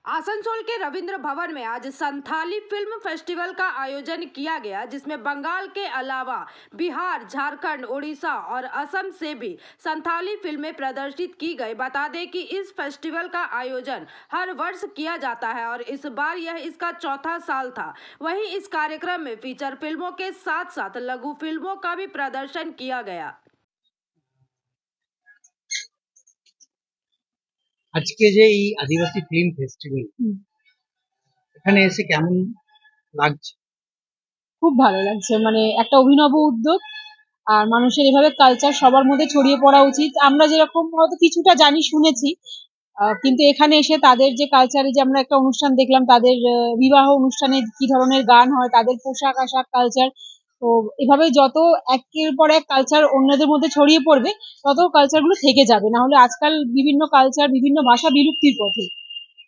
आसनसोल के रविंद्र भवन में आज संथाली फिल्म फेस्टिवल का आयोजन किया गया, जिसमें बंगाल के अलावा बिहार, झारखंड, उड़ीसा और असम से भी संथाली फिल्में प्रदर्शित की गई। बता दें कि इस फेस्टिवल का आयोजन हर वर्ष किया जाता है और इस बार यह इसका चौथा साल था। वहीं इस कार्यक्रम में फीचर फिल्मों के साथ साथ लघु फिल्मों का भी प्रदर्शन किया गया। আজকে যে এই আদিবাসী ফিল্ম ফেস্টিভ্যাল এখানে এসে কেমন লাগছে? খুব ভালো লাগছে, মানে একটা অভিনব উদ্যোগ। আর মানুষের এভাবে কালচার সবার মধ্যে ছড়িয়ে পড়া উচিত। আমরা যেরকম হয়তো কিছুটা জানি শুনেছি, কিন্তু এখানে এসে তাদের যে কালচারে যে আমরা একটা অনুষ্ঠান দেখলাম, তাদের বিবাহ অনুষ্ঠানে কি ধরনের গান হয়, তাদের পোশাক আশাক কালচার, তো এভাবে যত একের পর এক কালচার অন্যদের মধ্যে ছড়িয়ে পড়বে তত কালচারগুলো থেকে যাবে। না হলে আজকাল বিভিন্ন কালচার বিভিন্ন ভাষা বিলুপ্তির পথে।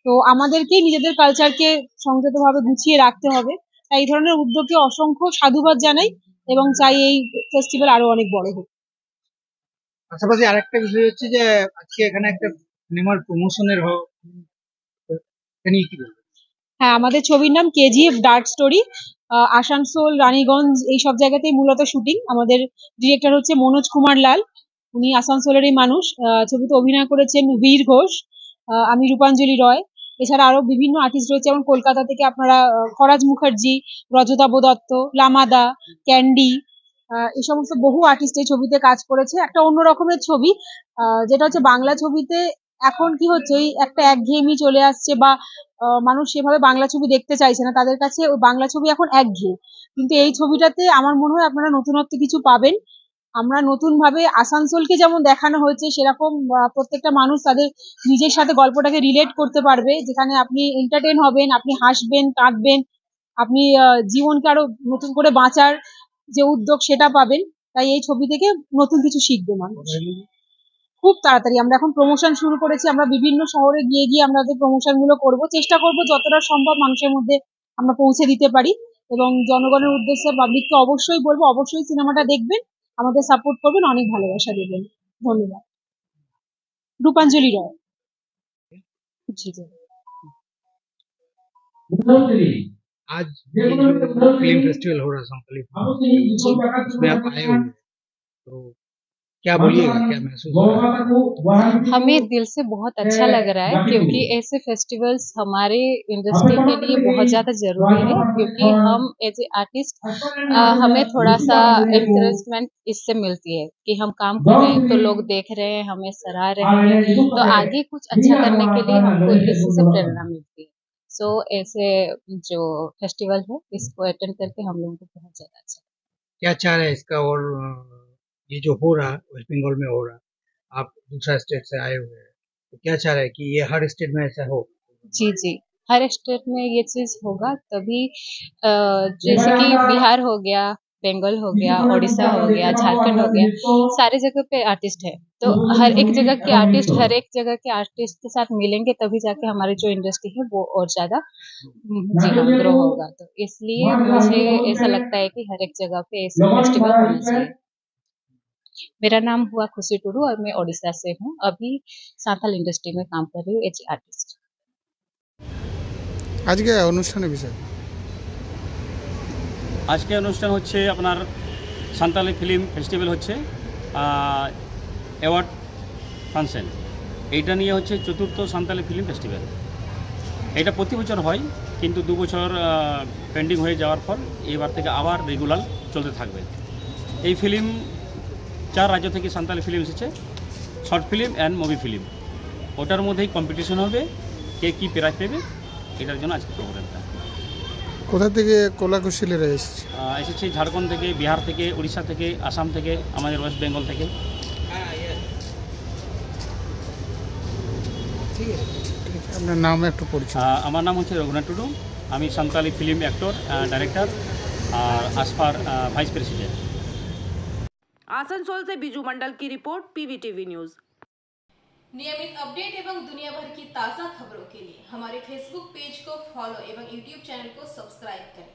তো আমাদেরকেই নিজেদের কালচারকে সংযতভাবে গুছিয়ে রাখতে হবে। তাই এই ধরনের উদ্যোগকে অসংখ্য সাধুবাদ জানাই এবং চাই এই ফেস্টিভ্যাল আরো অনেক বড় হোক। পাশাপাশি আরেকটা বিষয় হচ্ছে যে আজকে এখানে একটা সিনেমার প্রমোশনের কি বলবো? হ্যাঁ, আমাদের ছবির নাম কেজিএফ ডার্ক স্টোরি। আসানসোল, রানীগঞ্জ এই সব জায়গাতেই মূলত শুটিং। আমাদের ডিরেক্টর হচ্ছে মনোজ কুমার লাল, উনি আসানসোলেরই মানুষ। ছবিতে অভিনয় করেছেন বীর ঘোষ, আমি রূপাঞ্জলি রয়। এছাড়া আরো বিভিন্ন আর্টিস্ট রয়েছে, যেমন কলকাতা থেকে আপনারা খরাজ মুখার্জি, রজতাভ দত্ত, লামাদা, ক্যান্ডি, এই সমস্ত বহু আর্টিস্ট এই ছবিতে কাজ করেছে। একটা অন্য রকমের ছবি, যেটা হচ্ছে বাংলা ছবিতে এখন কি হচ্ছে, ওই একটা একঘেয়েমি চলে আসছে বা মানুষ সেভাবে বাংলা ছবি দেখতে চাইছে না, তাদের কাছে ওই বাংলা ছবি এখন একঘেয়ে। কিন্তু এই ছবিটাতে আমার মনে হয় আপনারা নতুনত্ব কিছু পাবেন। আমরা নতুন ভাবে আসানসোলকে যেমন দেখানো হয়েছে, সেরকম প্রত্যেকটা মানুষ তাদের নিজের সাথে গল্পটাকে রিলেট করতে পারবে, যেখানে আপনি এন্টারটেইন হবেন, আপনি হাসবেন, কাঁদবেন, আপনি জীবনকে আরো নতুন করে বাঁচার যে উদ্যোগ সেটা পাবেন। তাই এই ছবি থেকে নতুন কিছু শিখবে মানুষ। খুব তাড়াতাড়ি আমরা এখন প্রমোশন শুরু করেছি। আমরা বিভিন্ন শহরে গিয়ে গিয়ে আমরা প্রমোশন গুলো করবো, চেষ্টা করবো যতটা সম্ভব মানুষের মধ্যে আমরা পৌঁছে দিতে পারি। এবং জনগণের উদ্দেশ্যে পাবলিককে অবশ্যই বলবো, অবশ্যই সিনেমাটা দেখবেন, আমাদের সাপোর্ট করবেন, অনেক ভালোবাসা দেবেন। ধন্যবাদ। রূপাঞ্জলি রয়। आज फिल्म फेस्टिवल हो रहा है संथाली, उसमें आप आए हुए, तो क्या बोलिएगा, क्या महसूस हो रहा है? हमें दिल से बहुत अच्छा लग रहा है, क्योंकि ऐसे फेस्टिवल्स हमारे इंडस्ट्री के लिए बहुत ज़्यादा ज़रूरी है। क्योंकि हम एज ए आर्टिस्ट हमें थोड़ा सा एनकरेजमेंट इससे मिलती है कि हम काम कर रहे हैं तो लोग देख रहे हैं, हमें सराह रहे हैं, तो आगे कुछ अच्छा करने के लिए हमको इसी से प्रेरणा मिलती है। सो ऐसे जो फेस्टिवल है इसको अटेंड करके हम लोगों को बहुत ज़्यादा अच्छा लगता है। क्या चाह रहे हैं इसका, और ये जो हो रहा है वेस्ट बंगाल में हो रहा है, आप दूसरा स्टेट से आए हुए हैं, तो क्या चाह रहे हैं कि ये हर स्टेट में ऐसा हो? जी जी, हर स्टेट में ये चीज होगा तभी। जैसे कि बिहार हो गया, बंगाल हो गया, उड़ीसा हो गया, झारखंड हो गया, सारे जगह पे आर्टिस्ट है, तो हर एक जगह के आर्टिस्ट के साथ मिलेंगे तभी जाके हमारी जो इंडस्ट्री है वो और ज्यादा जी हाँ ग्रो होगा। तो इसलिए मुझे ऐसा लगता है कि हर एक जगह पे ऐसा फेस्टिवल होना चाहिए। मेरा नाम हुआ खुशी टुडू और मैं ओडिशा से हूँ। अभी सांथाल इंडस्ट्री में काम कर रही हूँ एज आर्टिस्ट। আজকে অনুষ্ঠানের বিষয়, আজকে অনুষ্ঠান হচ্ছে আপনার সান্তালি ফিল্ম ফেস্টিভ্যাল হচ্ছে অ্যাওয়ার্ড ফাংশন। এইটা নিয়ে হচ্ছে চতুর্থ সান্তালি ফিল্ম ফেস্টিভ্যাল। এটা প্রতি বছর হয়, কিন্তু 2 বছর পেন্ডিং হয়ে যাওয়ার পর এবার থেকে আবার রেগুলার চলতে থাকবে। এই ফিল্ম 4 রাজ্য থেকে সান্তালি ফিল্ম এসেছে, short film and movie film. ওটার মধ্যেই কম্পিটিশন হবে, কে কী প্রাইজ পেবে, এটার জন্য আজকে প্রোগ্রামটা। কোথা থেকে কলাকুশলীরা এসেছে? এসেছে ঝাড়খণ্ড থেকে, বিহার থেকে, উড়িষ্যা থেকে, আসাম থেকে, আমাদের ওয়েস্ট বেঙ্গল থেকে। আপনার নাম একটু পরিচয়? আমার নাম হচ্ছে রঘুনাথ টুডু, আমি সান্তালি ফিল্ম অ্যাক্টর, ডাইরেক্টর और असफार वाइस प्रेसिडेंट। आसनसोल से बिजू मंडल की रिपोर्ट, पीवीटीवी न्यूज। नियमित अपडेट एवं दुनिया भर की ताज़ा खबरों के लिए हमारे फेसबुक पेज को फॉलो एवं यूट्यूब चैनल को सब्सक्राइब करें।